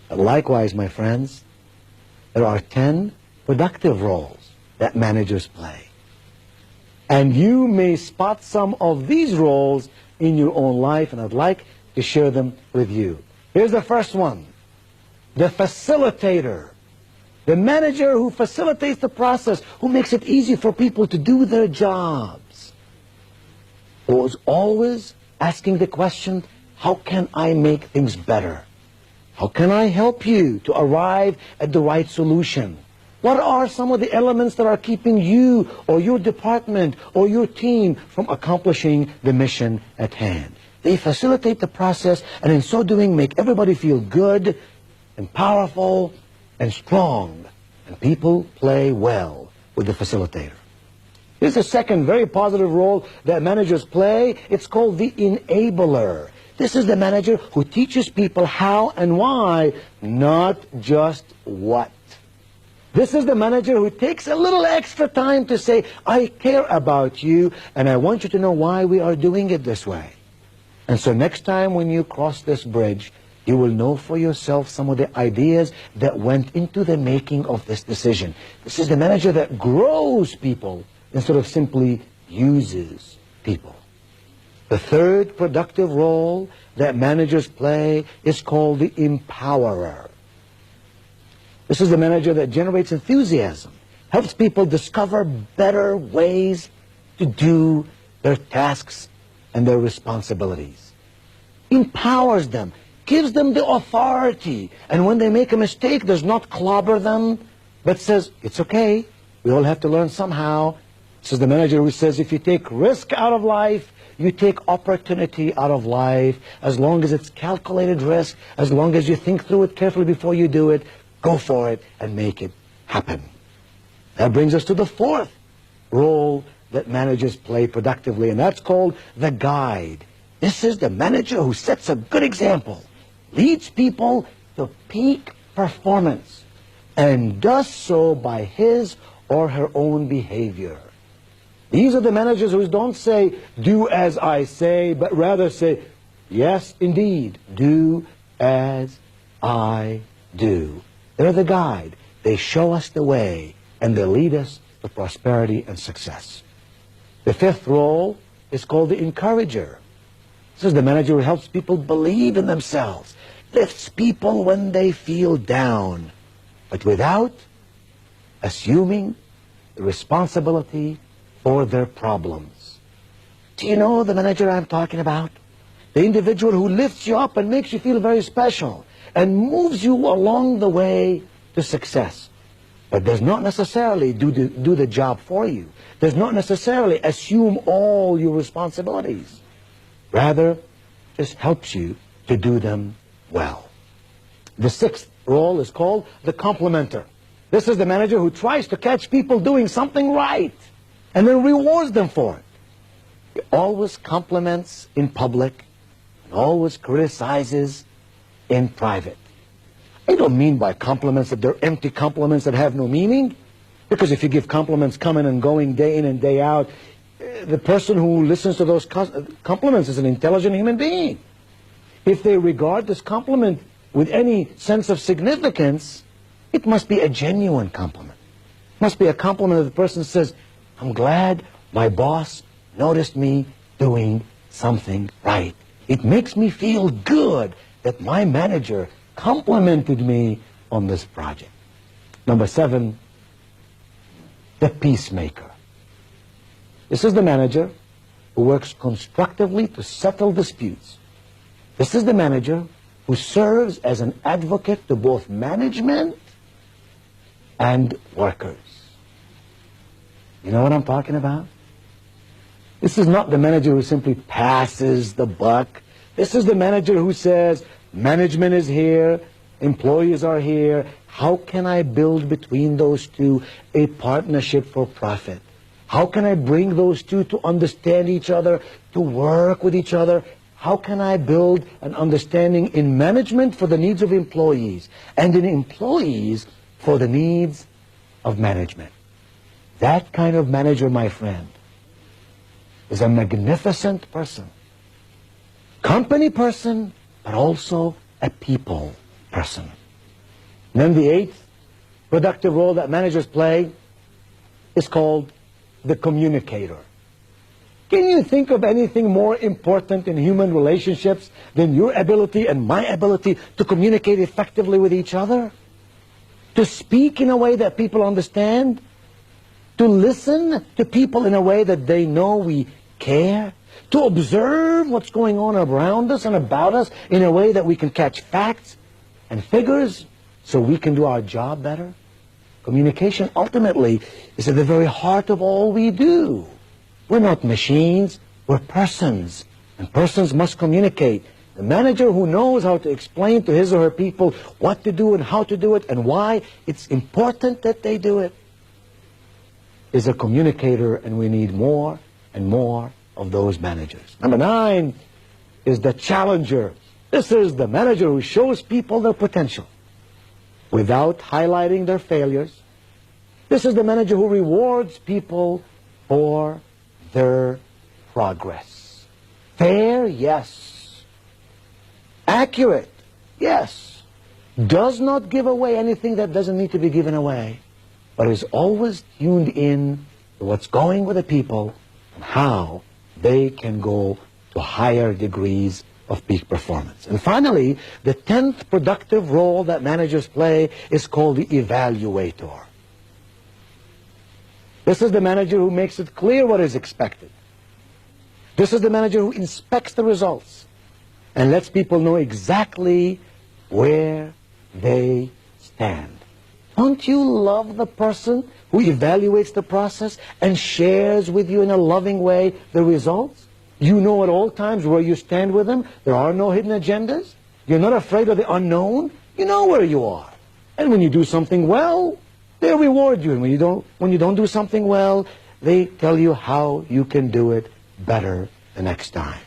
Likewise, my friends, there are 10 productive roles that managers play. And you may spot some of these roles in your own life, and I'd like to share them with you. Here's the first one, the facilitator. The manager who facilitates the process, who makes it easy for people to do their jobs. Who is always asking the question, how can I make things better? How can I help you to arrive at the right solution? What are some of the elements that are keeping you or your department or your team from accomplishing the mission at hand? They facilitate the process, and in so doing make everybody feel good and powerful and strong. And people play well with the facilitator. Here's a second very positive role that managers play. It's called the enabler. This is the manager who teaches people how and why, not just what. This is the manager who takes a little extra time to say, I care about you, and I want you to know why we are doing it this way. And so next time when you cross this bridge, you will know for yourself some of the ideas that went into the making of this decision. This is the manager that grows people instead of simply uses people. The third productive role that managers play is called the empowerer. This is the manager that generates enthusiasm, helps people discover better ways to do their tasks and their responsibilities. Empowers them, gives them the authority, and when they make a mistake, does not clobber them, but says, it's okay, we all have to learn somehow. This is the manager who says, if you take risk out of life, you take opportunity out of life. As long as it's calculated risk, as long as you think through it carefully before you do it, go for it and make it happen. That brings us to the fourth role that managers play productively, and that's called the guide. This is the manager who sets a good example, leads people to peak performance, and does so by his or her own behavior. These are the managers who don't say, do as I say, but rather say, yes, indeed, do as I do. They're the guide. They show us the way, and they lead us to prosperity and success. The fifth role is called the encourager. This is the manager who helps people believe in themselves, lifts people when they feel down, but without assuming the responsibility for their problems. Do you know the manager I'm talking about? The individual who lifts you up and makes you feel very special and moves you along the way to success, but does not necessarily do the job for you, does not necessarily assume all your responsibilities, rather just helps you to do them well. The sixth role is called the complimenter. This is the manager who tries to catch people doing something right and then rewards them for it. He always compliments in public and always criticizes in private. I don't mean by compliments that they're empty compliments that have no meaning, because if you give compliments coming and going day in and day out, the person who listens to those compliments is an intelligent human being. If they regard this compliment with any sense of significance, it must be a genuine compliment. It must be a compliment that the person says, I'm glad my boss noticed me doing something right. It makes me feel good that my manager complimented me on this project. Number 7, the peacemaker. This is the manager who works constructively to settle disputes. This is the manager who serves as an advocate to both management and workers. You know what I'm talking about? This is not the manager who simply passes the buck. This is the manager who says, management is here, employees are here. How can I build between those two a partnership for profit? How can I bring those two to understand each other, to work with each other? How can I build an understanding in management for the needs of employees and in employees for the needs of management? That kind of manager, my friend, is a magnificent person. Company person, but also a people person. And then the eighth productive role that managers play is called the communicator. Can you think of anything more important in human relationships than your ability and my ability to communicate effectively with each other? To speak in a way that people understand? To listen to people in a way that they know we care? To observe what's going on around us and about us in a way that we can catch facts and figures so we can do our job better? Communication ultimately is at the very heart of all we do. We're not machines, we're persons, and persons must communicate. The manager who knows how to explain to his or her people what to do and how to do it and why it's important that they do it is a communicator, and we need more and more of those managers. Number 9 is the challenger. This is the manager who shows people their potential without highlighting their failures. This is the manager who rewards people for their progress. Fair, yes. Accurate, yes. Does not give away anything that doesn't need to be given away, but is always tuned in to what's going with the people and how they can go to higher degrees of peak performance. And finally, the 10th productive role that managers play is called the evaluator. This is the manager who makes it clear what is expected. This is the manager who inspects the results and lets people know exactly where they stand. Don't you love the person who evaluates the process and shares with you in a loving way the results? You know at all times where you stand with them. There are no hidden agendas. You're not afraid of the unknown. You know where you are. And when you do something well, they reward you. And when you don't do something well, they tell you how you can do it better the next time.